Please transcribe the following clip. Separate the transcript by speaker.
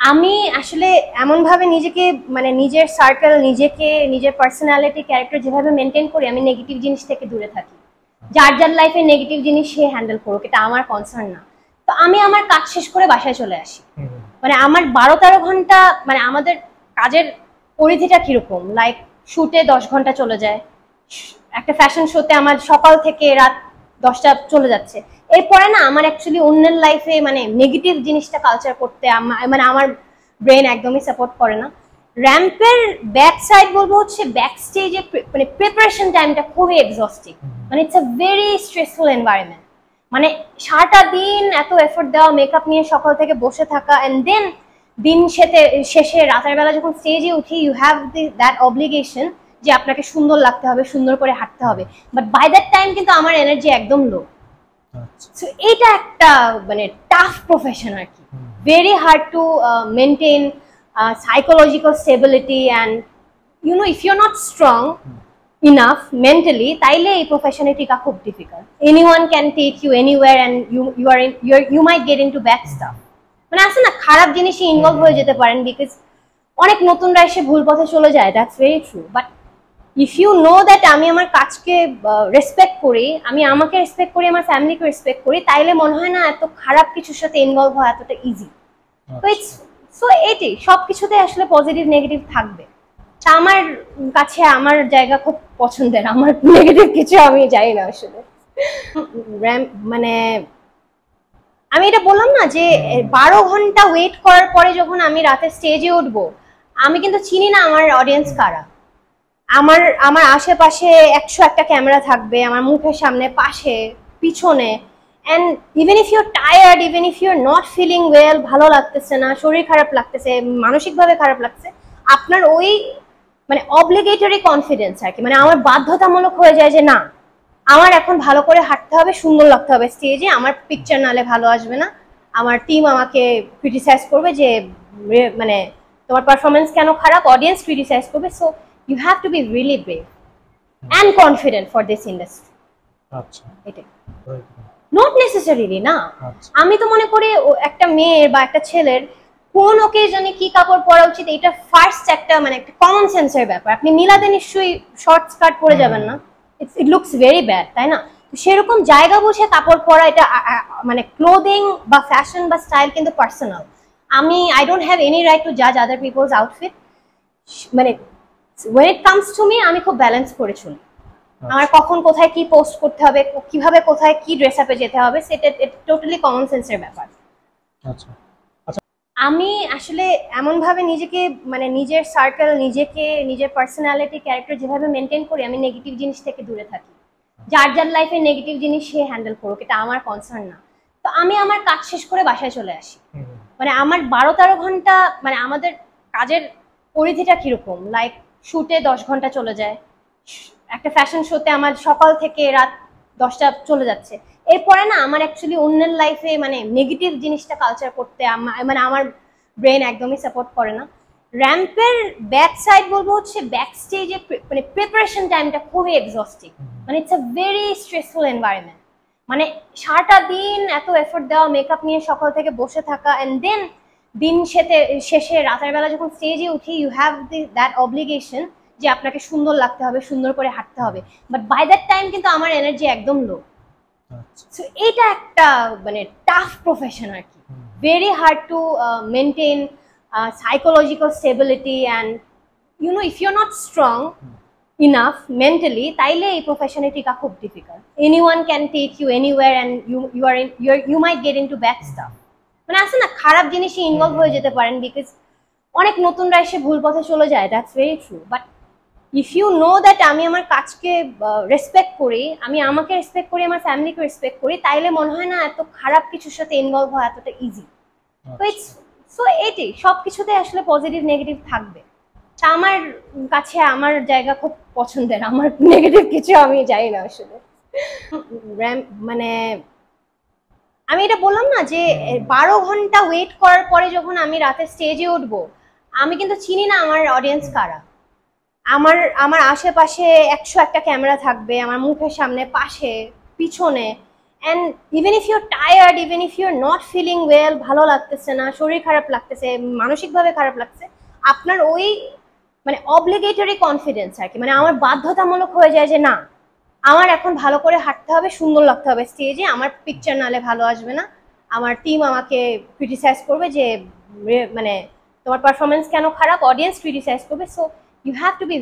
Speaker 1: আমি আসলে এমনভাবে নিজেকে মানে নিজের সার্কেল, নিজেকে, নিজের পার্সোনালিটি, ক্যারেক্টার যেভাবে মেনটেন করি, আমি নেগেটিভ জিনিস থেকে দূরে থাকি। যার যার লাইফে নেগেটিভ জিনিস সে হ্যান্ডেল করুক, এটা আমার কনসার্ন না। তো আমি আমার কাজ শেষ করে বাসায় চলে আসি। মানে আমার 12-13 ঘন্টা, মানে আমাদের কাজের পরিধিটা কিরকম, লাইক শুটে 10 ঘন্টা চলে যায়, একটা ফ্যাশন শোতে আমার সকাল থেকে রাত 10টা চলে যাচ্ছে। এরপরে না আমার অ্যাকচুয়ালি অন্যের লাইফে মানে নেগেটিভ জিনিসটা কালচার করতে মানে আমার ব্রেন একদমই সাপোর্ট করে না। র্যাম্পের ব্যাক সাইড বলবো হচ্ছে ব্যাক স্টেজে মানে প্রিপারেশন টাইমটা খুবই এক্সস্টিং। মানে it's a very stressful environment. মানে সারাটা দিন এত এফোর্ট দেওয়া, মেকআপ নিয়ে সকাল থেকে বসে থাকা, এন্ড দেন দিন শেষে রাতের বেলা যখন স্টেজে উঠি, ইউ হ্যাভ দ্যাট অব্লিগেশন যে আপনাকে সুন্দর লাগতে হবে, সুন্দর করে হাঁটতে হবে। বাট বাই দ্যাট টাইম কিন্তু আমার এনার্জি একদম লো। সো এটা একটা মানে টাফ প্রফেশন আর কি। Very hard to maintain psychological stability, and you know if you are not strong enough mentally, তাইলে এই প্রফেশনে টিকা খুব difficult. Anyone can take you anywhere and you might get into bad stuff. মানে আছে না, খারাপ জিনিসে ইনভলভ হয়ে যেতে পারেন, বিকজ অনেক নতুনরা এসে ভুল পথে চলে যায়, that's very true. But if you know that আমি আমার কাজকে রেসপেক্ট করি, আমি আমাকে রেসপেক্ট করি, আমার ফ্যামিলিকে রেসপেক্ট করি, তাইলে মনে হয় না এত খারাপ কিছুর সাথে ইনভলভ হওয়া এতটা ইজি। তো ইটস সো এটাই, সবকিছুতে আসলে পজিটিভ নেগেটিভ থাকবে। তা আমার কাছে আমার জায়গা খুব পছন্দের, আমার নেগেটিভ কিছু আমি জানি না আসলে। মানে আমি এটা বললাম না যে 12 ঘন্টা ওয়েট করার পরে যখন আমি রাতে স্টেজে উঠবো, আমি কিন্তু চিনি না আমার অডিয়েন্স কারা। আমার আমার আশেপাশে 101টা ক্যামেরা থাকবে, আমার মুখের সামনে, পাশে, পিছনে। And even if you're tired, even if you're not feeling well, ভালো লাগতেছে না, শরীর খারাপ লাগতেছে, মানসিকভাবে খারাপ লাগছে, আপনার ওই মানে অব্লিগেটরি কনফিডেন্স আর কি, মানে আমার বাধ্যতামূলক হয়ে যায় যে না, আমার এখন ভালো করে হাঁটতে হবে, সুন্দর লাগতে হবে স্টেজে, আমার পিকচার নালে ভালো আসবে না, আমার টিম আমাকে ক্রিটিসাইজ করবে যে মানে তোমার পারফরমেন্স কেন খারাপ, অডিয়েন্স ক্রিটিসাইজ করবে। So you have to be really brave and confident for this industry.
Speaker 2: আচ্ছা,
Speaker 1: এটা not necessarily না।
Speaker 2: আচ্ছা,
Speaker 1: আমি তো মনে করি একটা মেয়ের বা একটা ছেলের কোন ওকেজনে কি কাপড় পরা উচিত, এটা ফার্স্ট একটা মানে একটা কমন সেন্সের ব্যাপার। আপনি মিলাদে নিশ্চয়ই শর্ট স্কার্ট পরে যাবেন না, ইট লুকস ভেরি ব্যাড, তাই না? সেরকম জায়গা বুঝে কাপড় পরা, এটা মানে ক্লোদিং বা ফ্যাশন বা স্টাইল কিন্তু personal. I don't have any right two জাজ আদার পিপলস আউটফিট। মানে when it comes to me, আমি খুব ব্যালেন্স করে চলি। আমার কখন কোথায় কি পোস্ট করতে হবে, কিভাবে কোথায় কি ড্রেস আপে যেতে হবে, সেটা টোটালি কমন সেন্সের ব্যাপার।
Speaker 2: আচ্ছা,
Speaker 1: আমি আসলে এমন ভাবে নিজেকে মানে নিজের সার্কেল, নিজেকে, নিজের পার্সোনালিটি, ক্যারেক্টার যেভাবে মেনটেন করি, আমি নেগেটিভ জিনিস থেকে দূরে থাকি। যার যার লাইফে নেগেটিভ জিনিস সে হ্যান্ডেল করুক, এটা আমার কনসার্ন না। তো আমি আমার কাজ শেষ করে বাসায় চলে আসি। মানে আমার 12-13 ঘন্টা, মানে আমাদের কাজের পরিধিটা কিরকম, লাইক শুটে 10 ঘন্টা চলে যায়, একটা ফ্যাশন শোতে আমার সকাল থেকে রাত 10টা চলে যাচ্ছে। এরপরে না আমার অ্যাকচুয়ালি অন্যের লাইফে মানে নেগেটিভ জিনিসটা কালচার করতে মানে আমার ব্রেন একদমই সাপোর্ট করে না। র্যাম্পের ব্যাক সাইড বলবো হচ্ছে ব্যাক স্টেজে মানে প্রিপারেশন টাইমটা খুবই এক্সস্টিং। মানে it's a very stressful environment. মানে সারাটা দিন এত এফোর্ট দেওয়া, মেকআপ নিয়ে সকাল থেকে বসে থাকা, এন্ড দেন দিন শেষে রাতের বেলা যখন স্টেজে উঠি, ইউ হ্যাভ দ্যাট অব্লিগেশন যে আপনাকে সুন্দর লাগতে হবে, সুন্দর করে হাঁটতে হবে। বাট বাই দ্যাট টাইম কিন্তু আমার এনার্জি একদম লো। সো এটা একটা মানে টাফ প্রফেশন আর কি। Very hard to maintain psychological stability, and you know if you are not strong enough mentally, তাইলে এই প্রফেশনে টিকা খুব difficult. Anyone can take you anywhere and you might get into bad stuff. মানে আছে না, খারাপ জিনিসে ইনভলভ হয়ে যেতে পারেন, বিকজ অনেক নতুনরা এসে ভুল পথে চলে যায়, that's very true. But if you know that আমি আমার কাজকে রেসপেক্ট করি, আমি আমাকে রেসপেক্ট করি, আমার ফ্যামিলিকে রেসপেক্ট করি, তাইলে মনে হয় না এত খারাপ কিছুর সাথে ইনভলভ হওয়া এতটা ইজি। তো ইটস সো এটাই, সবকিছুতে আসলে পজিটিভ নেগেটিভ থাকবে। তা আমার কাছে আমার জায়গা খুব পছন্দের, আমার নেগেটিভ কিছু আমি জানি না আসলে। মানে আমি এটা বললাম না যে 12 ঘন্টা ওয়েট করার পরে যখন আমি রাতে স্টেজে উঠবো, আমি কিন্তু চিনি না আমার অডিয়েন্স কারা। আমার আমার আশেপাশে 101টা ক্যামেরা থাকবে, আমার মুখের সামনে, পাশে, পিছনে। And even if you're tired, even if you're not feeling well, ভালো লাগতেছে না, শরীর খারাপ লাগতেছে, মানসিকভাবে খারাপ লাগছে, আপনার ওই মানে অব্লিগেটরি কনফিডেন্স আর কি, মানে আমার বাধ্যতামূলক হয়ে যায় যে না আমার এখন ভালো করে হাঁটতে হবে, সুন্দর লাগতে হবে স্টেজে, আমার পিকচার নালে ভালো আসবে না, আমার টিম আমাকে ক্রিটিসাইজ করবে যে মানে তোমার পারফরমেন্স কেন খারাপ, অডিয়েন্স ক্রিটিসাইজ করবে। So you have to B